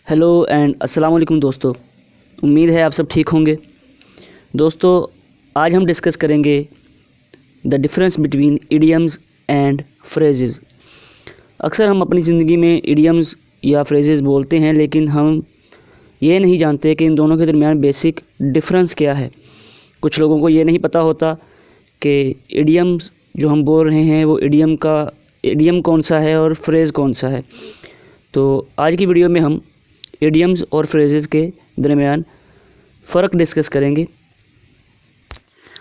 Hello and अस्सलाम वालेकुम दोस्तों। उम्मीद है आप सब ठीक होंगे। दोस्तों, आज हम डिस्कस करेंगे the difference between idioms and phrases. अक्सर हम अपनी ज़िंदगी में इडियम्स या फ्रेजेस बोलते हैं, लेकिन हम ये नहीं जानते कि इन दोनों के दरमियान बेसिक डिफरेंस क्या है। कुछ लोगों को ये नहीं पता होता कि इडियम्स जो हम बोल रहे हैं वो इडियम कौन सा है और फ्रेज़ कौन सा है। तो आज की वीडियो में हम इडियम्स और फ्रेजेस के दरमियान फ़र्क डिस्कस करेंगे।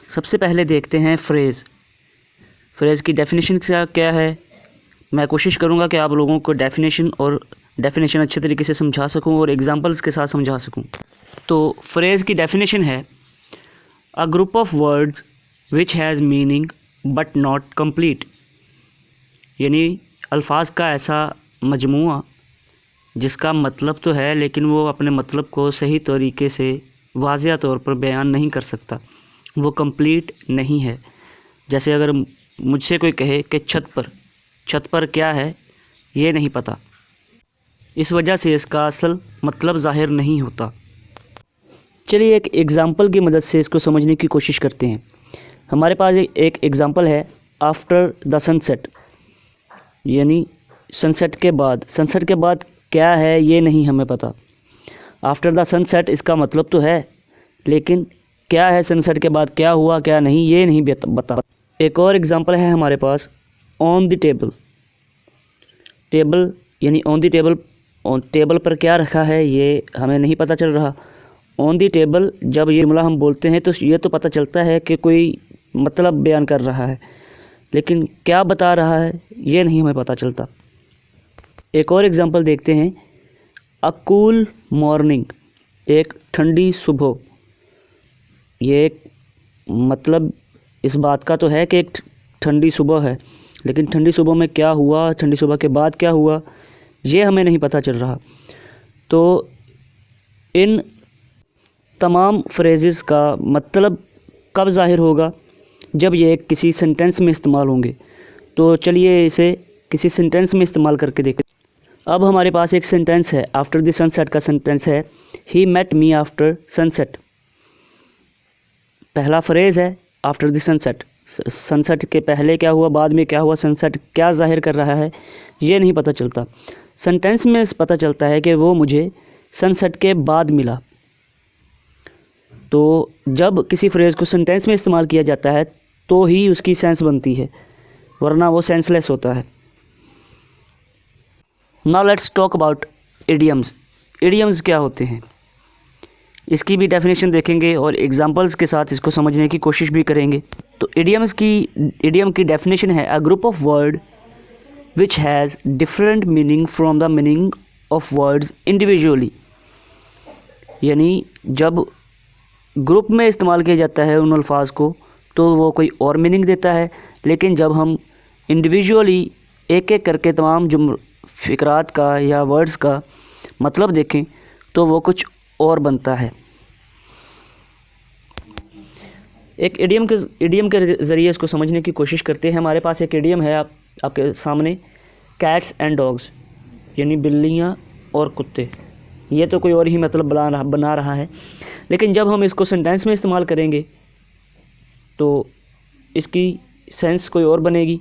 सबसे पहले देखते हैं फ्रेज़ की डेफिनेशन क्या है। मैं कोशिश करूंगा कि आप लोगों को डेफिनेशन अच्छे तरीके से समझा सकूं और एग्जांपल्स के साथ समझा सकूं। तो फ्रेज़ की डेफिनेशन है a group of words which has meaning but not complete, यानी अल्फाज का ऐसा मजमूआ जिसका मतलब तो है लेकिन वो अपने मतलब को सही तरीके से वाज़िया तौर पर बयान नहीं कर सकता, वो कंप्लीट नहीं है। जैसे अगर मुझसे कोई कहे कि छत पर क्या है ये नहीं पता, इस वजह से इसका असल मतलब ज़ाहिर नहीं होता। चलिए एक एग्ज़ाम्पल की मदद से इसको समझने की कोशिश करते हैं। हमारे पास एक एग्ज़ाम्पल है आफ्टर द सनसेट, यानी सनसेट के बाद क्या है ये नहीं हमें पता। आफ्टर द सनसेट इसका मतलब तो है, लेकिन क्या है सनसेट के बाद, क्या हुआ क्या नहीं, ये नहीं बता। एक और एग्ज़ाम्पल है हमारे पास ऑन द टेबल, यानी ऑन टेबल पर क्या रखा है ये हमें नहीं पता चल रहा। ऑन द टेबल जब ये जुमला हम बोलते हैं तो ये तो पता चलता है कि कोई मतलब बयान कर रहा है, लेकिन क्या बता रहा है ये नहीं हमें पता चलता। एक और एग्ज़ाम्पल देखते हैं अ कूल मॉर्निंग, एक ठंडी सुबह। ये एक मतलब इस बात का तो है कि एक ठंडी सुबह है, लेकिन ठंडी सुबह में क्या हुआ, ठंडी सुबह के बाद क्या हुआ ये हमें नहीं पता चल रहा। तो इन तमाम फ्रेजेस का मतलब कब ज़ाहिर होगा, जब ये किसी सेंटेंस में इस्तेमाल होंगे। तो चलिए इसे किसी सेंटेंस में इस्तेमाल करके देखते हैं। अब हमारे पास एक सेंटेंस है, आफ्टर द सनसेट का सेंटेंस है he met me after sunset. पहला फ्रेज़ है आफ्टर द सनसेट, सनसेट के पहले क्या हुआ, बाद में क्या हुआ, सनसेट क्या जाहिर कर रहा है ये नहीं पता चलता। सेंटेंस में पता चलता है कि वो मुझे सनसेट के बाद मिला। तो जब किसी फ्रेज़ को सेंटेंस में इस्तेमाल किया जाता है तो ही उसकी सेंस बनती है, वरना वो सेंसलेस होता है। Now let's talk about idioms. Idioms क्या होते हैं इसकी भी डेफिनेशन देखेंगे और एग्जांपल्स के साथ इसको समझने की कोशिश भी करेंगे। तो इडियम की डेफिनेशन है a group of word which has different meaning from the meaning of words individually, यानी जब ग्रुप में इस्तेमाल किया जाता है उन अल्फाज को तो वो कोई और मीनिंग देता है, लेकिन जब हम इंडिविजुअली एक एक करके तमाम फ़िक्रात का या वर्ड्स का मतलब देखें तो वो कुछ और बनता है। एक इडियम के ज़रिए इसको समझने की कोशिश करते हैं। हमारे पास एक इडियम है आपके सामने, कैट्स एंड डॉग्स, यानी बिल्लियाँ और कुत्ते। ये तो कोई और ही मतलब बना रहा है, लेकिन जब हम इसको सेंटेंस में इस्तेमाल करेंगे तो इसकी सेंस कोई और बनेगी।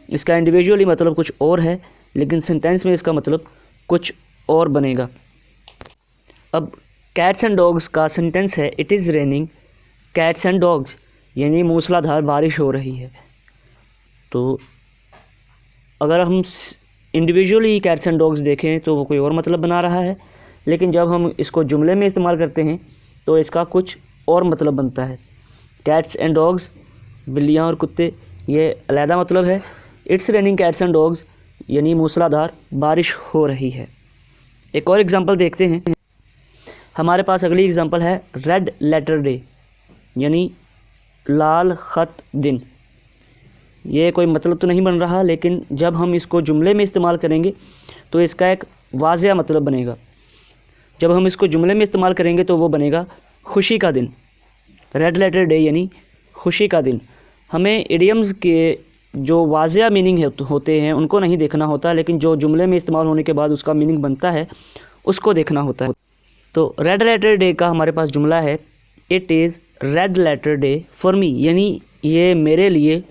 इसका इंडिविजुअली मतलब कुछ और है, लेकिन सेंटेंस में इसका मतलब कुछ और बनेगा। अब कैट्स एंड डॉग्स का सेंटेंस है it is raining cats and dogs, यानी मूसलाधार बारिश हो रही है। तो अगर हम इंडिविजुअली कैट्स एंड डॉग्स देखें तो वो कोई और मतलब बना रहा है, लेकिन जब हम इसको जुमले में इस्तेमाल करते हैं तो इसका कुछ और मतलब बनता है। कैट्स एंड डॉग्स, बिल्लियाँ और कुत्ते, ये अलहदा मतलब है। It's raining cats and dogs, यानी मूसलाधार बारिश हो रही है। एक और एग्ज़ाम्पल देखते हैं। हमारे पास अगली एग्ज़ाम्पल है रेड लेटर डे, यानी लाल ख़त दिन। ये कोई मतलब तो नहीं बन रहा, लेकिन जब हम इसको जुमले में इस्तेमाल करेंगे तो इसका एक वाज़िया मतलब बनेगा। जब हम इसको जुमले में इस्तेमाल करेंगे तो वो बनेगा खुशी का दिन। रेड लेटर डे यानी खुशी का दिन। हमें इडियम्स के जो वाज़िया मीनिंग होते हैं उनको नहीं देखना होता, लेकिन जो जुमले में इस्तेमाल होने के बाद उसका मीनिंग बनता है उसको देखना होता है। तो रेड लेटर डे का हमारे पास जुमला है, it is red letter day for me, यानी ये मेरे लिए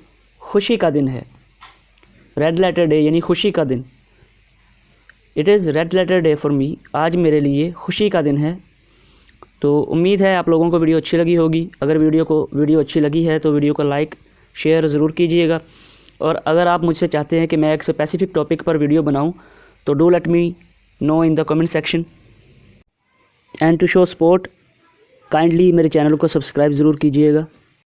खुशी का दिन है। रेड लेटर डे यानी खुशी का दिन। It is red letter day for me, आज मेरे लिए खुशी का दिन है। तो उम्मीद है आप लोगों को वीडियो अच्छी लगी होगी। अगर वीडियो अच्छी लगी है तो वीडियो को लाइक शेयर ज़रूर कीजिएगा। और अगर आप मुझसे चाहते हैं कि मैं एक स्पेसिफिक टॉपिक पर वीडियो बनाऊं तो do let me know in the comment section. And to show support kindly मेरे चैनल को सब्सक्राइब ज़रूर कीजिएगा।